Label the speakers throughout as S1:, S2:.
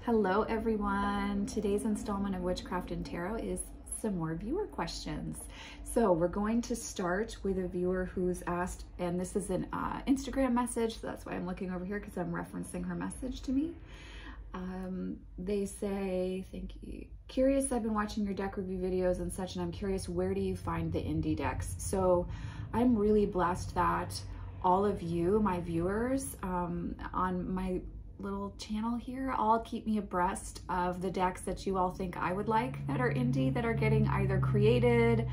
S1: Hello everyone. Today's installment of Witchcraft and Tarot is some more viewer questions. So we're going to start with a viewer who's asked, and this is an Instagram message, so that's why I'm looking over here because I'm referencing her message to me. They say, thank you. Curious, I've been watching your deck review videos and such, and I'm curious, where do you find the indie decks? So I'm really blessed that all of you, my viewers, on my little channel here, all keep me abreast of the decks that you all think I would like that are indie, that are getting either created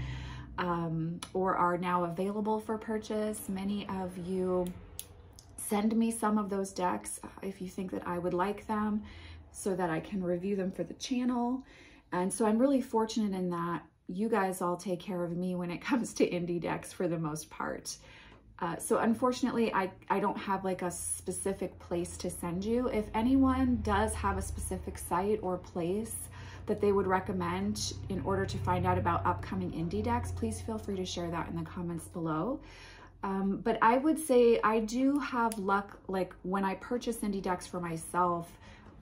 S1: or are now available for purchase. Many of you send me some of those decks if you think that I would like them so that I can review them for the channel. And so I'm really fortunate in that you guys all take care of me when it comes to indie decks for the most part. So unfortunately, I don't have like a specific place to send you. If anyone does have a specific site or place that they would recommend in order to find out about upcoming indie decks, please feel free to share that in the comments below. But I would say I do have luck, like when I purchase indie decks for myself,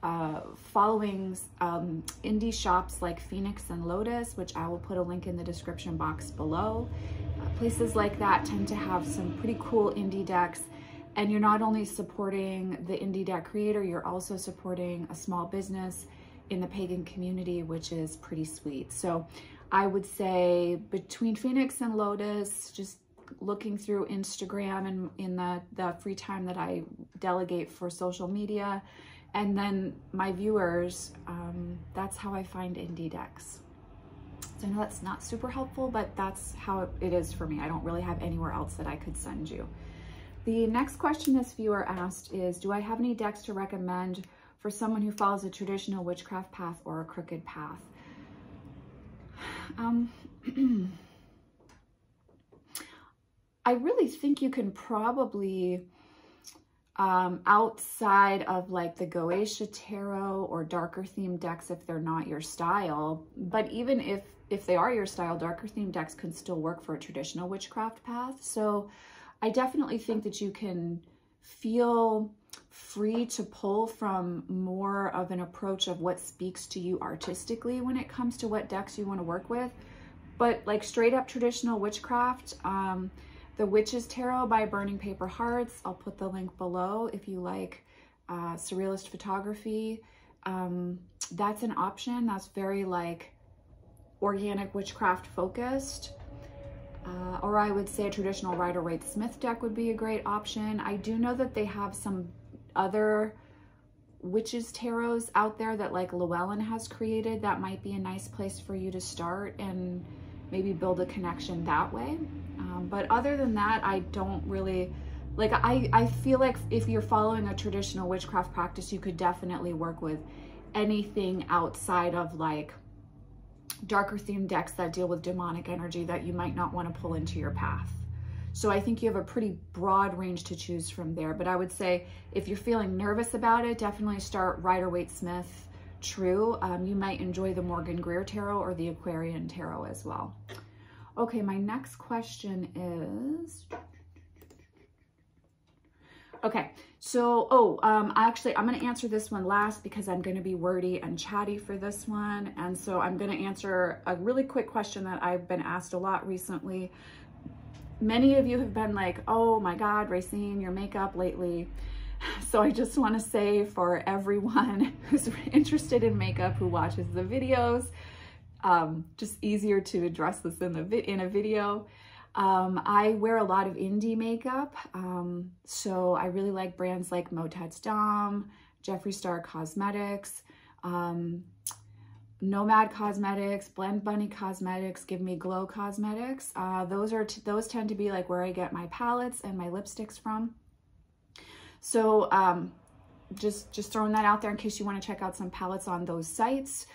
S1: following indie shops like Pheonix and Lotus, which I will put a link in the description box below. Places like that tend to have some pretty cool indie decks, and you're not only supporting the indie deck creator, you're also supporting a small business in the pagan community, which is pretty sweet. So I would say between Pheonix and Lotus, just looking through Instagram and in the free time that I delegate for social media, and then my viewers, that's how I find indie decks. So I know that's not super helpful, but that's how it is for me. I don't really have anywhere else that I could send you. The next question this viewer asked is, do I have any decks to recommend for someone who follows a traditional witchcraft path or a crooked path? I really think you can probably, outside of like the Goetia Tarot or darker themed decks, if they're not your style, but even if they are your style, darker themed decks can still work for a traditional witchcraft path. So I definitely think that you can feel free to pull from more of an approach of what speaks to you artistically when it comes to what decks you want to work with. But like straight up traditional witchcraft, the Witch's Tarot by Burning Paper Hearts, I'll put the link below if you like surrealist photography. That's an option. That's very like organic witchcraft focused. Or I would say a traditional Rider-Waite-Smith deck would be a great option. I do know that they have some other Witches Tarots out there that like Llewellyn has created. That might be a nice place for you to start and maybe build a connection that way. But other than that, I don't really, like, I feel like if you're following a traditional witchcraft practice, you could definitely work with anything outside of like darker themed decks that deal with demonic energy that you might not want to pull into your path. So I think you have a pretty broad range to choose from there. But I would say if you're feeling nervous about it, definitely start Rider-Waite-Smith True. You might enjoy the Morgan Greer Tarot or the Aquarian Tarot as well. Okay, my next question is, okay, so, actually, I'm going to answer this one last because I'm going to be wordy and chatty for this one. And so I'm going to answer a really quick question that I've been asked a lot recently. Many of you have been like, oh my God, Racine, your makeup lately. So I just want to say for everyone who's interested in makeup, who watches the videos, just easier to address this in a video. I wear a lot of indie makeup, so I really like brands like Motetz Dam, Jeffree Cosmetics, Nomad Cosmetics, Blend Bunny Cosmetics, Give Me Glow Cosmetics. Those tend to be like where I get my palettes and my lipsticks from. So just throwing that out there in case you want to check out some palettes on those sites.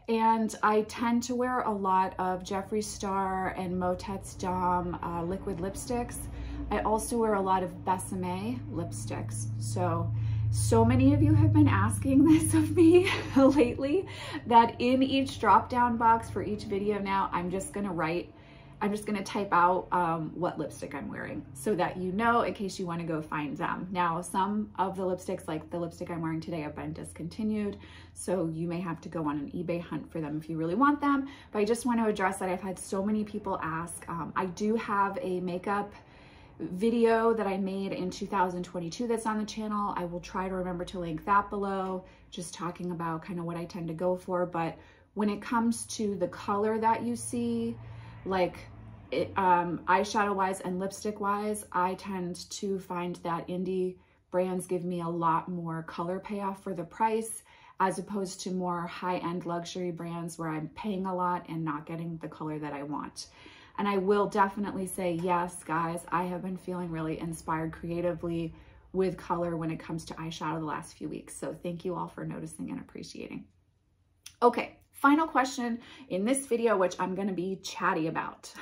S1: And I tend to wear a lot of Jeffree Star and Motetz Dam liquid lipsticks. I also wear a lot of Besame lipsticks. So many of you have been asking this of me lately that in each drop down box for each video now, I'm just gonna write I'm just gonna type out what lipstick I'm wearing so that you know in case you wanna go find them. Now, some of the lipsticks, like the lipstick I'm wearing today, have been discontinued, so you may have to go on an eBay hunt for them if you really want them. But I just wanna address that I've had so many people ask. I do have a makeup video that I made in 2022 that's on the channel. I will try to remember to link that below, just talking about kind of what I tend to go for. But when it comes to the color that you see, like eyeshadow wise and lipstick wise, I tend to find that indie brands give me a lot more color payoff for the price, as opposed to more high-end luxury brands where I'm paying a lot and not getting the color that I want. And I will definitely say, yes, guys, I have been feeling really inspired creatively with color when it comes to eyeshadow the last few weeks. So thank you all for noticing and appreciating. Okay, final question in this video, which I'm gonna be chatty about.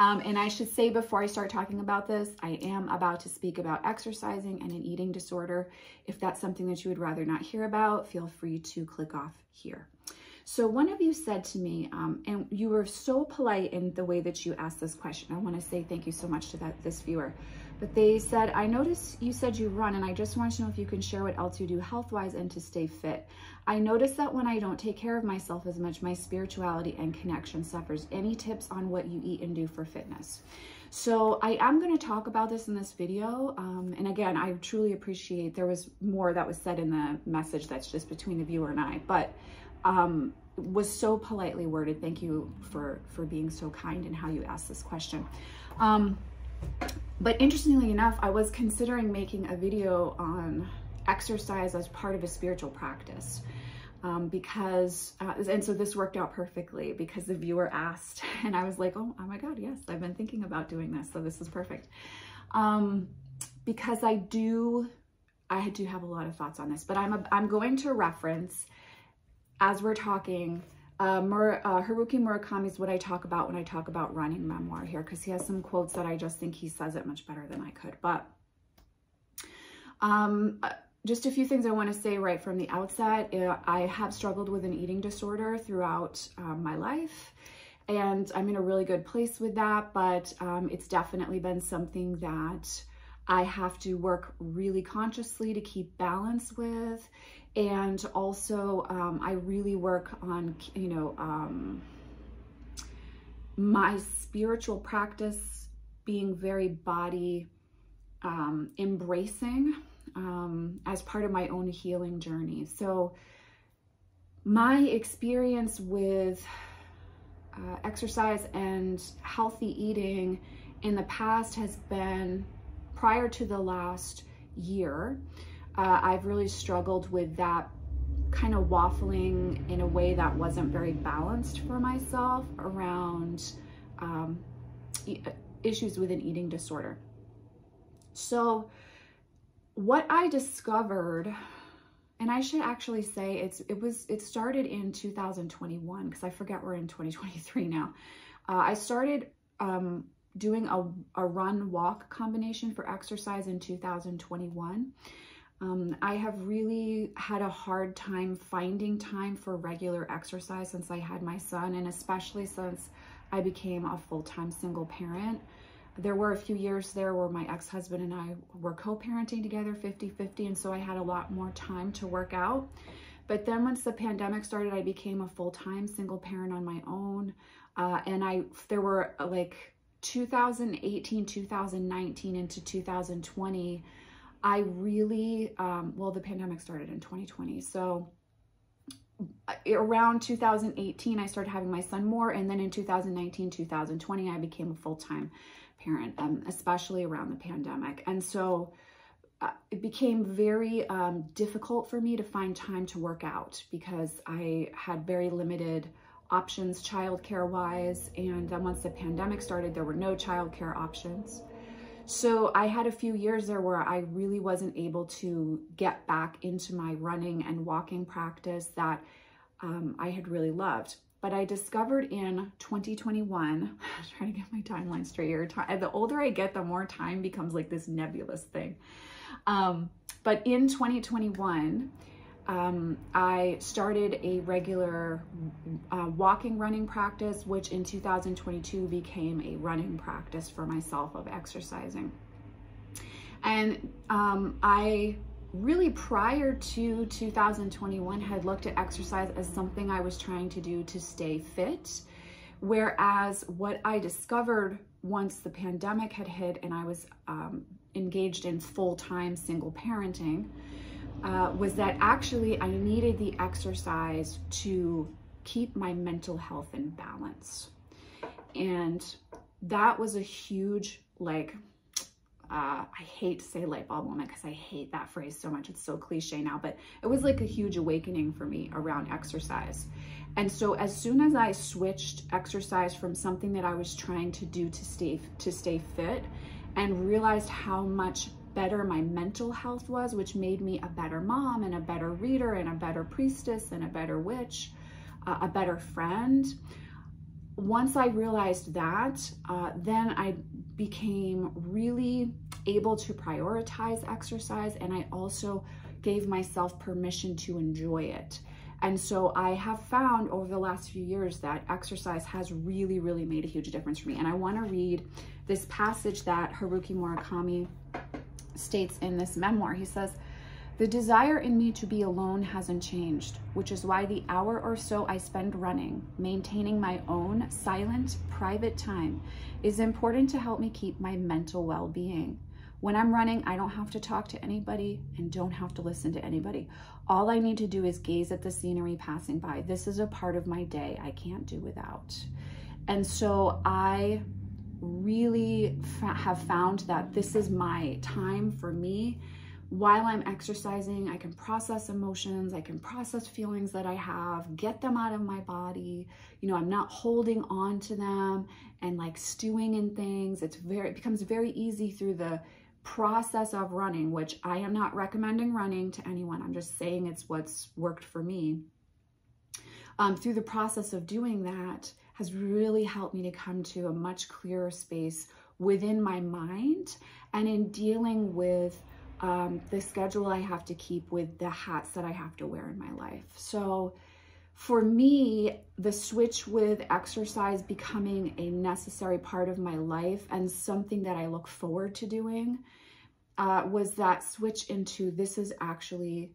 S1: And I should say before I start talking about this, I am about to speak about exercising and an eating disorder. If that's something that you would rather not hear about, feel free to click off here. So one of you said to me, and you were so polite in the way that you asked this question. I want to say thank you so much to this viewer. But they said, I noticed you said you run, and I just want to know if you can share what else you do health-wise and to stay fit. I notice that when I don't take care of myself as much, my spirituality and connection suffers. Any tips on what you eat and do for fitness? So I am going to talk about this in this video. And again, I truly appreciate, there was more that was said in the message that's just between the viewer and I, but was so politely worded. Thank you for being so kind in how you asked this question. But interestingly enough, I was considering making a video on exercise as part of a spiritual practice because, and so this worked out perfectly because the viewer asked and I was like, oh my God, yes, I've been thinking about doing this. So this is perfect. Because I do have a lot of thoughts on this, but I'm going to reference, as we're talking, Haruki Murakami is what I talk about when I talk about running memoir here, because he has some quotes that I just think he says it much better than I could. But just a few things I want to say right from the outset. I have struggled with an eating disorder throughout my life, and I'm in a really good place with that, but it's definitely been something that I have to work really consciously to keep balance with. And also, I really work on, my spiritual practice being very body embracing as part of my own healing journey. So my experience with exercise and healthy eating in the past has been, prior to the last year, I've really struggled with that kind of waffling in a way that wasn't very balanced for myself around issues with an eating disorder. So what I discovered, and I should actually say it started in 2021, because I forget we're in 2023 now. I started doing a run-walk combination for exercise in 2021. I have really had a hard time finding time for regular exercise since I had my son, and especially since I became a full-time single parent. There were a few years there where my ex-husband and I were co-parenting together 50-50, and so I had a lot more time to work out. But then once the pandemic started, I became a full-time single parent on my own, and there were like 2018, 2019 into 2020, I really, well, the pandemic started in 2020. So around 2018, I started having my son more. And then in 2019, 2020, I became a full-time parent, especially around the pandemic. And so it became very difficult for me to find time to work out because I had very limited options childcare wise. And then once the pandemic started, there were no childcare options. So I had a few years there where I really wasn't able to get back into my running and walking practice that I had really loved. But I discovered in 2021, I'm trying to get my timeline straight here. The older I get, the more time becomes like this nebulous thing. But in 2021, I started a regular walking running practice, which in 2022 became a running practice for myself of exercising. And I really, prior to 2021, had looked at exercise as something I was trying to do to stay fit. Whereas what I discovered once the pandemic had hit and I was engaged in full-time single parenting, was that actually I needed the exercise to keep my mental health in balance. And that was a huge, like, I hate to say light bulb moment because I hate that phrase so much. It's so cliche now, but it was like a huge awakening for me around exercise. And so as soon as I switched exercise from something that I was trying to do to stay fit, and realized how much better my mental health was, which made me a better mom and a better reader and a better priestess and a better witch, a better friend. Once I realized that, then I became really able to prioritize exercise, and I also gave myself permission to enjoy it. And so I have found over the last few years that exercise has really, really made a huge difference for me. And I want to read this passage that Haruki Murakami states in this memoir. He says, "The desire in me to be alone hasn't changed, which is why the hour or so I spend running, maintaining my own silent, private time, is important to help me keep my mental well-being. When I'm running, I don't have to talk to anybody and don't have to listen to anybody. All I need to do is gaze at the scenery passing by. This is a part of my day I can't do without." And so I really have found that this is my time for me. While I'm exercising, I can process emotions, I can process feelings that I have, get them out of my body. You know, I'm not holding on to them and like stewing in things. It becomes very easy through the process of running, which I am not recommending running to anyone. I'm just saying it's what's worked for me. Through the process of doing that has really helped me to come to a much clearer space within my mind and in dealing with the schedule I have to keep with the hats that I have to wear in my life. So for me, the switch with exercise becoming a necessary part of my life and something that I look forward to doing was that switch into this is actually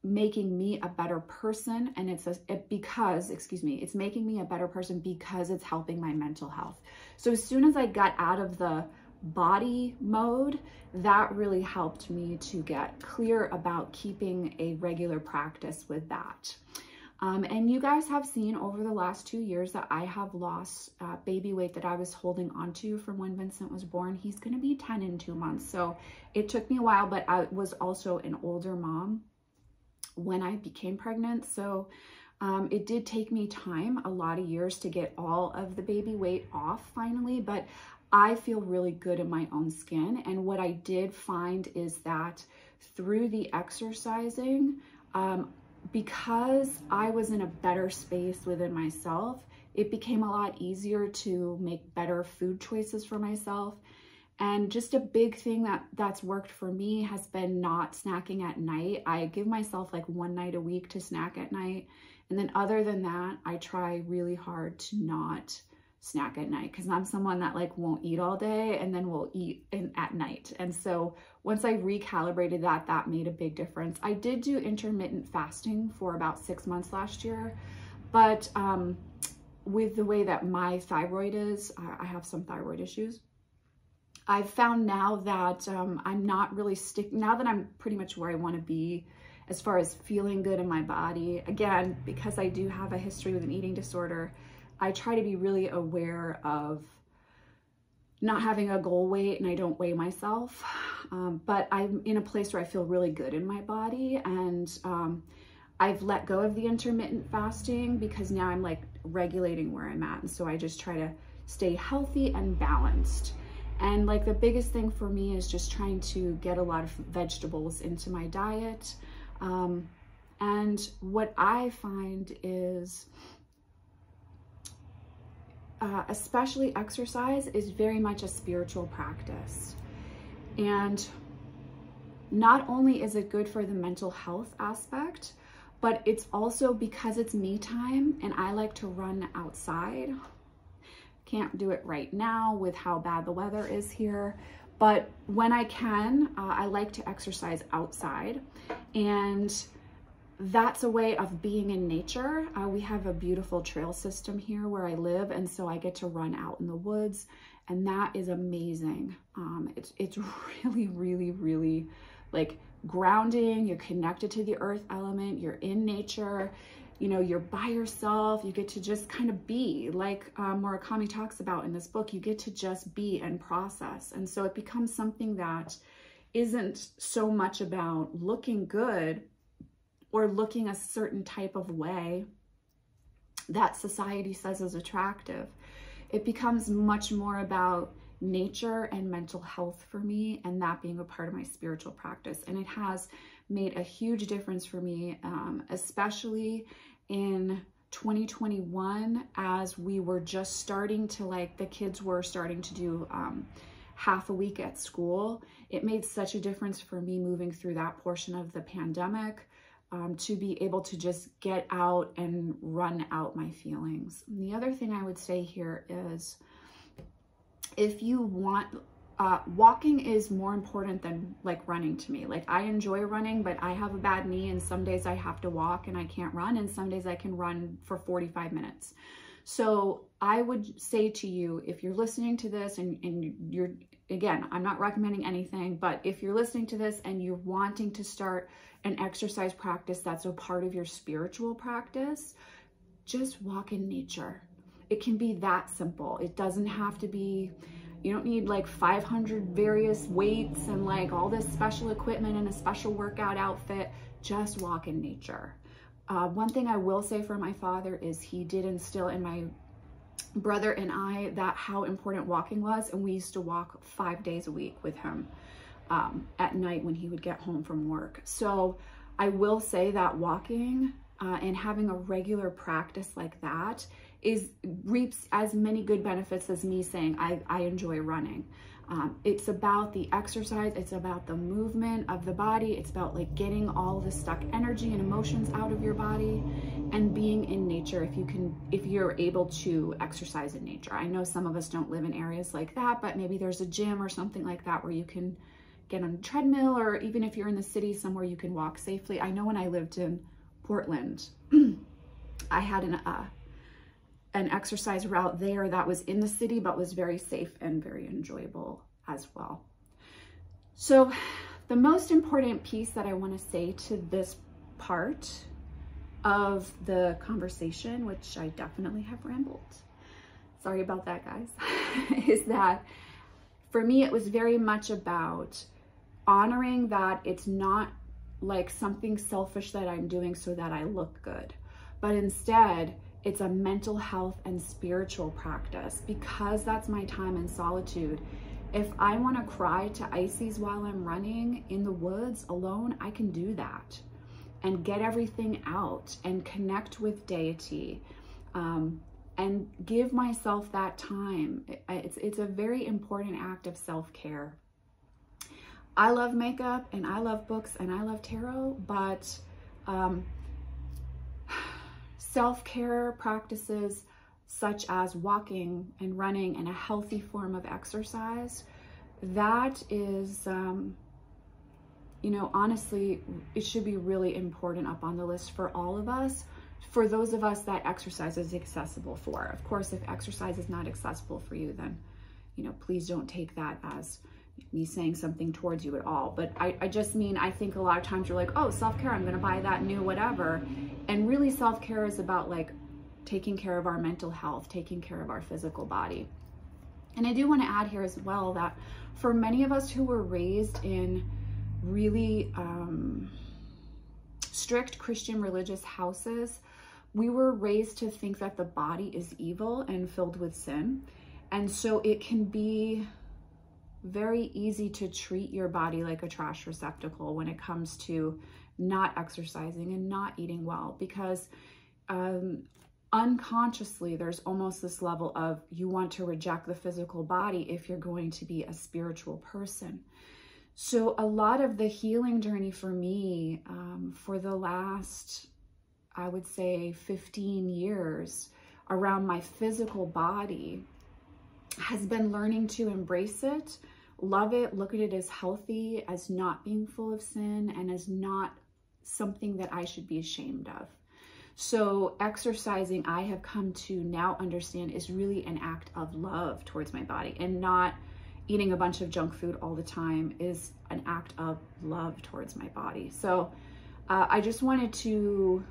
S1: making me a better person, and it's making me a better person because it's helping my mental health. So as soon as I got out of the body mode, that really helped me to get clear about keeping a regular practice with that. And you guys have seen over the last 2 years that I have lost baby weight that I was holding onto from when Vincent was born. He's going to be 10 in 2 months. So it took me a while, but I was also an older mom when I became pregnant. So it did take me time, a lot of years, to get all of the baby weight off finally, but I feel really good in my own skin. And what I did find is that through the exercising, because I was in a better space within myself, it became a lot easier to make better food choices for myself. And just a big thing that's worked for me has been not snacking at night. I give myself like 1 night a week to snack at night. And then other than that, I try really hard to not snack at night, because I'm someone that like won't eat all day and then will eat at night. And so once I recalibrated that made a big difference. I did do intermittent fasting for about 6 months last year, but with the way that my thyroid is, I have some thyroid issues. I've found now that I'm not really now that I'm pretty much where I want to be as far as feeling good in my body. Again, because I do have a history with an eating disorder, I try to be really aware of not having a goal weight, and I don't weigh myself. But I'm in a place where I feel really good in my body, and I've let go of the intermittent fasting because now I'm like regulating where I'm at. And so I just try to stay healthy and balanced. And like the biggest thing for me is just trying to get a lot of vegetables into my diet. And what I find is, especially exercise, is very much a spiritual practice. And not only is it good for the mental health aspect, but it's also because it's me time and I like to run outside. Can't do it right now with how bad the weather is here, but when I can, I like to exercise outside, and that's a way of being in nature. We have a beautiful trail system here where I live, and so I get to run out in the woods, and that is amazing. It's really, really, really like grounding. You're connected to the earth element, you're in nature, you know, you're by yourself, you get to just kind of be, like Murikami talks about in this book, you get to just be and process. And so it becomes something that isn't so much about looking good or looking a certain type of way that society says is attractive. It becomes much more about nature and mental health for me, and that being a part of my spiritual practice. And it has made a huge difference for me, especially in 2021, as we were just starting to, like, the kids were starting to do half a week at school. It made such a difference for me moving through that portion of the pandemic, to be able to just get out and run out my feelings. And the other thing I would say here is, if you want, walking is more important than like running to me. Like, I enjoy running, but I have a bad knee, and some days I have to walk and I can't run, and some days I can run for 45 minutes. So I would say to you, if you're listening to this and you're, again, I'm not recommending anything, but if you're listening to this and you're wanting to start an exercise practice that's a part of your spiritual practice, just walk in nature. It can be that simple. It doesn't have to be, you don't need like 500 various weights and like all this special equipment and a special workout outfit. Just walk in nature. One thing I will say for my father is he did instill in my brother and I that how important walking was, and we used to walk 5 days a week with him at night when he would get home from work. So I will say that walking and having a regular practice like that reaps as many good benefits as me saying I enjoy running. It's about the exercise, it's about the movement of the body, it's about like getting all the stuck energy and emotions out of your body and being in nature if you're able to exercise in nature. I know some of us don't live in areas like that, but maybe there's a gym or something like that where you can get on a treadmill, or even if you're in the city somewhere you can walk safely. I know when I lived in Portland, I had an exercise route there that was in the city but was very safe and very enjoyable as well. So the most important piece that I want to say to this part of the conversation, which I definitely have rambled, sorry about that guys, is that for me it was very much about honoring that it's not like something selfish that I'm doing so that I look good, but instead it's a mental health and spiritual practice, because that's my time in solitude. If I want to cry to Ices while I'm running in the woods alone, I can do that and get everything out and connect with deity, and give myself that time. It's a very important act of self-care. I love makeup and I love books and I love tarot, but self-care practices such as walking and running and a healthy form of exercise, that is, you know, honestly, it should be really important up on the list for all of us, for those of us that exercise is accessible for. Of course, if exercise is not accessible for you, then, you know, please don't take that as me saying something towards you at all. But I just mean, I think a lot of times you're like, oh, self-care, I'm gonna buy that new whatever. And really self-care is about like taking care of our mental health, taking care of our physical body. And I do want to add here as well that for many of us who were raised in really strict Christian religious houses, we were raised to think that the body is evil and filled with sin. And so it can be very easy to treat your body like a trash receptacle when it comes to not exercising and not eating well, because unconsciously there's almost this level of you want to reject the physical body if you're going to be a spiritual person. So a lot of the healing journey for me, for the last, I would say 15 years around my physical body, has been learning to embrace it, love it, look at it as healthy, as not being full of sin, and as not something that I should be ashamed of. So exercising, I have come to now understand, is really an act of love towards my body, and not eating a bunch of junk food all the time is an act of love towards my body. So I just wanted to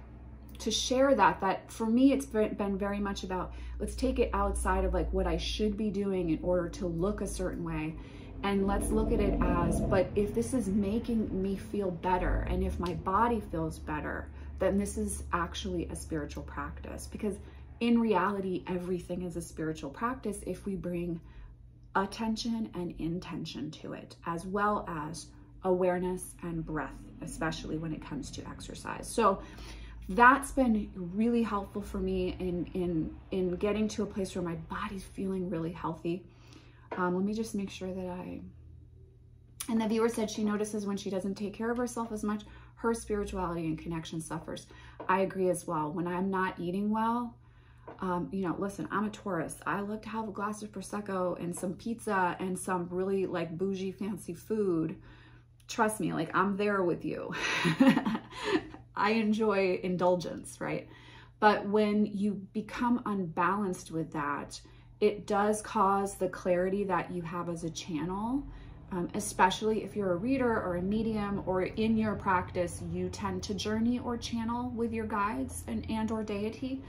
S1: share that for me, it's been very much about, let's take it outside of like what I should be doing in order to look a certain way. And let's look at it as, but if this is making me feel better, and if my body feels better, then this is actually a spiritual practice. Because in reality, everything is a spiritual practice if we bring attention and intention to it, as well as awareness and breath, especially when it comes to exercise. So that's been really helpful for me in getting to a place where my body's feeling really healthy. Let me just make sure that and the viewer said she notices when she doesn't take care of herself as much, her spirituality and connection suffers. I agree as well. When I'm not eating well, you know, listen, I'm a Taurus. I love to have a glass of Prosecco and some pizza and some really like bougie fancy food. Trust me, like I'm there with you. I enjoy indulgence, right? But when you become unbalanced with that, it does cause the clarity that you have as a channel, especially if you're a reader or a medium, or in your practice, you tend to journey or channel with your guides and or deity.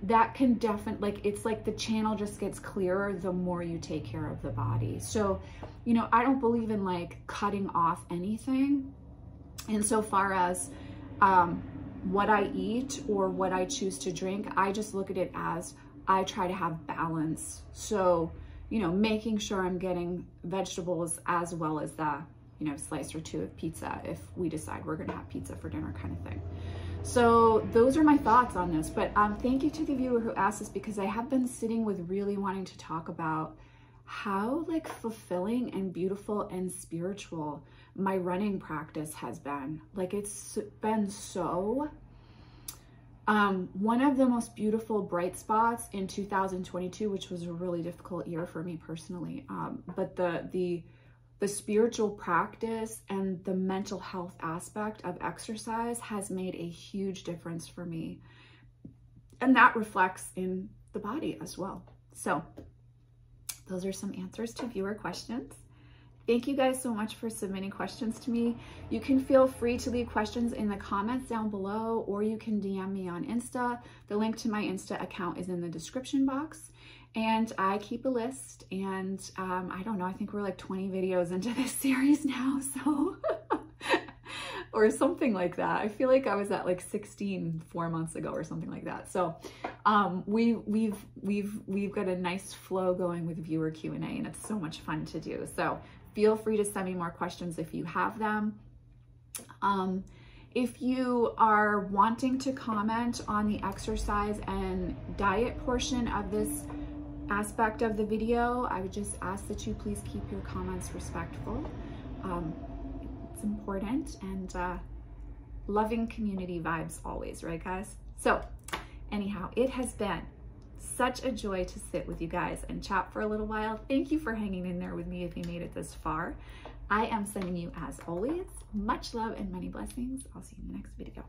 S1: That can definitely, like, it's like the channel just gets clearer the more you take care of the body. So, you know, I don't believe in like cutting off anything insofar as what I eat or what I choose to drink. I just look at it as I try to have balance. So, you know, making sure I'm getting vegetables as well as the, you know, slice or two of pizza if we decide we're gonna have pizza for dinner, kind of thing. So those are my thoughts on this, but thank you to the viewer who asked this, because I have been sitting with really wanting to talk about how like fulfilling and beautiful and spiritual my running practice has been. Like, it's been so, one of the most beautiful bright spots in 2022, which was a really difficult year for me personally. But the spiritual practice and the mental health aspect of exercise has made a huge difference for me. And that reflects in the body as well. So those are some answers to viewer questions. Thank you guys so much for submitting questions to me. You can feel free to leave questions in the comments down below, or you can DM me on Insta. The link to my Insta account is in the description box. And I keep a list, and I don't know, I think we're like 20 videos into this series now, so, or something like that. I feel like I was at like 16 4 months ago or something like that. So we've got a nice flow going with viewer Q&A, and it's so much fun to do. So feel free to send me more questions if you have them. If you are wanting to comment on the exercise and diet portion of this aspect of the video, I would just ask that you please keep your comments respectful. It's important, and loving community vibes always, right guys? So anyhow, it has been such a joy to sit with you guys and chat for a little while. Thank you for hanging in there with me if you made it this far. I am sending you, as always, much love and many blessings. I'll see you in the next video.